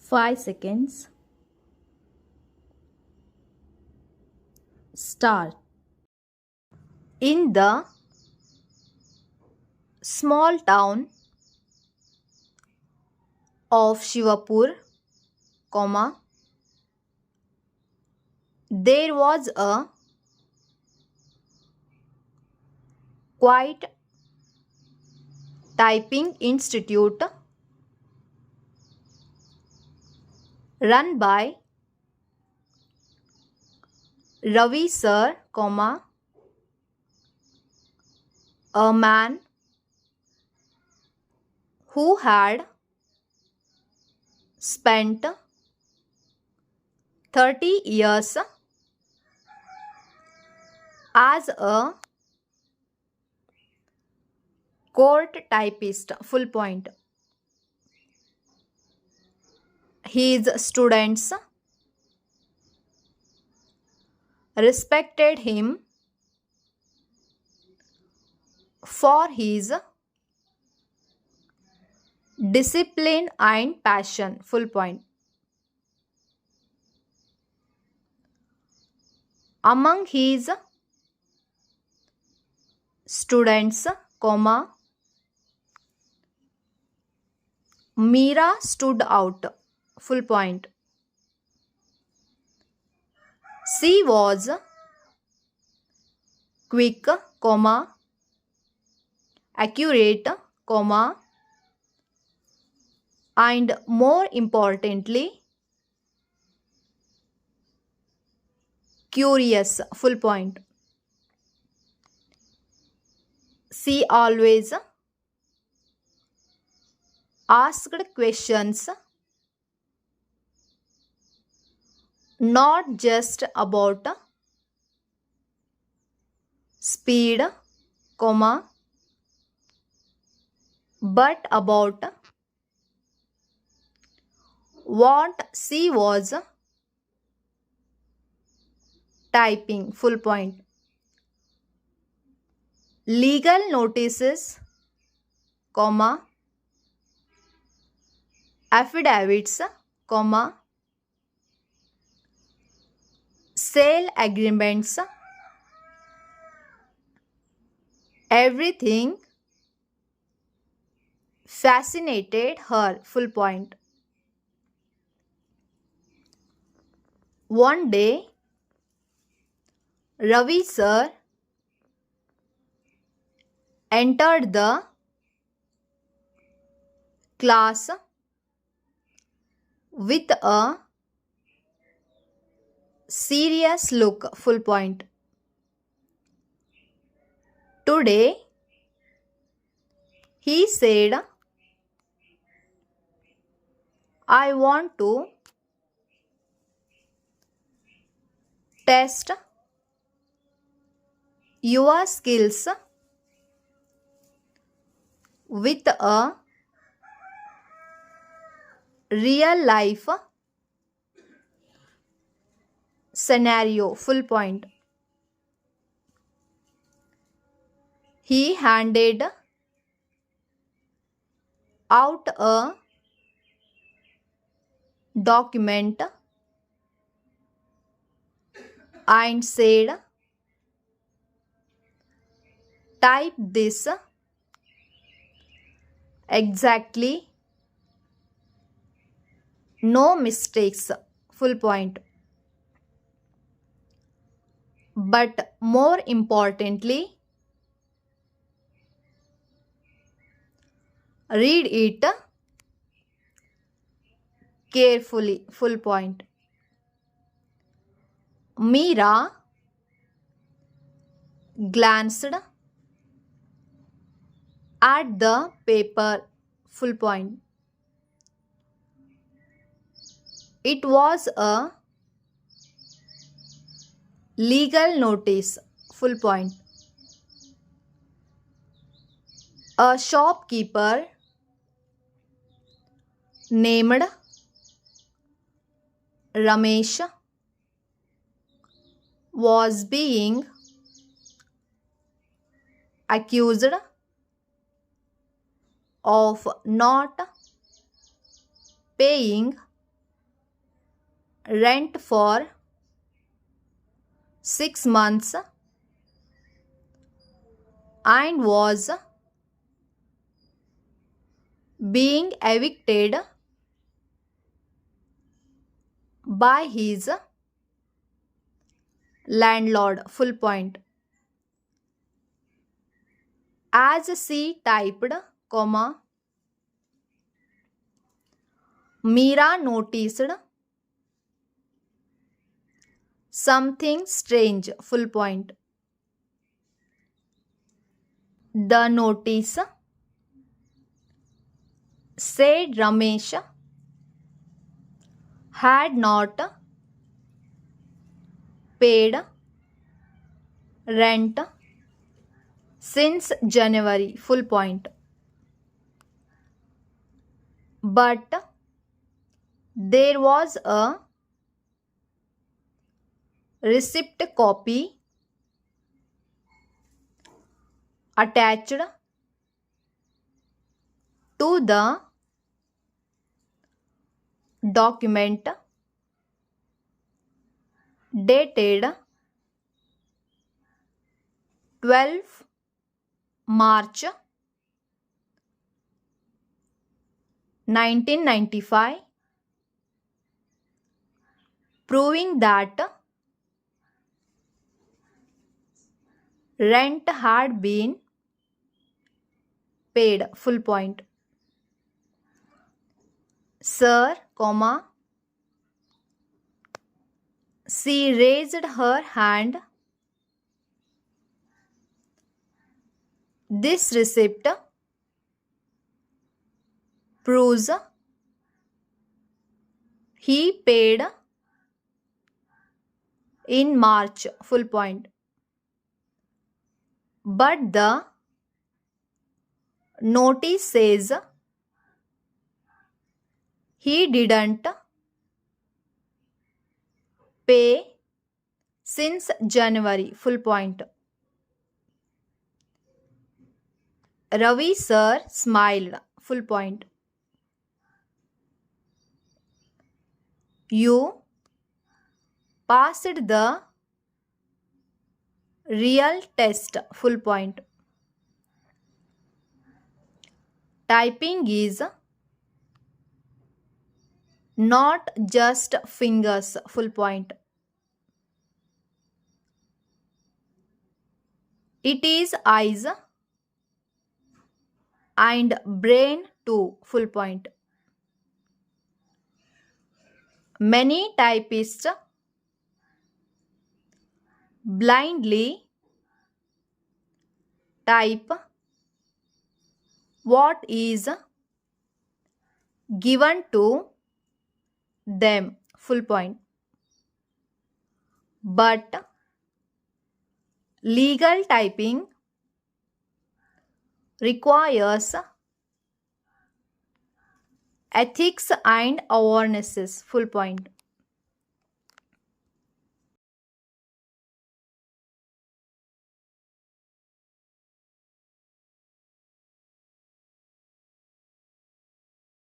5 seconds. Start. In the small town of Shivapur, there was a quiet typing institute run by Ravi sir, a man who had spent 30 years as a court typist. His students respected him for his discipline and passion. Among his students, Meera stood out. She was quick, accurate, and more importantly, curious. She always asked questions not just about speed, but about what she was typing. Legal notices, affidavits, sale agreements, everything fascinated her. One day, Ravi sir entered the class with a serious look. Today, he said, I want to test your skills with a real life scenario. He handed out a document and said, type this exactly, no mistakes. But more importantly, read it carefully. Meera glanced at the paper. It was a legal notice. A shopkeeper named Ramesh was being accused of not paying rent for 6 months and was being evicted by his landlord. Full point. As she typed, comma, Meera noticed something strange. Full point. The notice said Ramesh had not paid rent since January. Full point. But there was a receipt copy attached to the document dated 12 March 1995, proving that rent had been paid. Full point. Sir, comma, she raised her hand. This receipt proves he paid in March. Full point. But the notice says he didn't pay since January. Full point. Ravi sir smiled. Full point. You passed the real test. Full point. Typing is not just fingers. Full point. It is eyes and brain too. Full point. Many typists blindly type what is given to them. Full point. But legal typing requires ethics and awarenesses. Full point.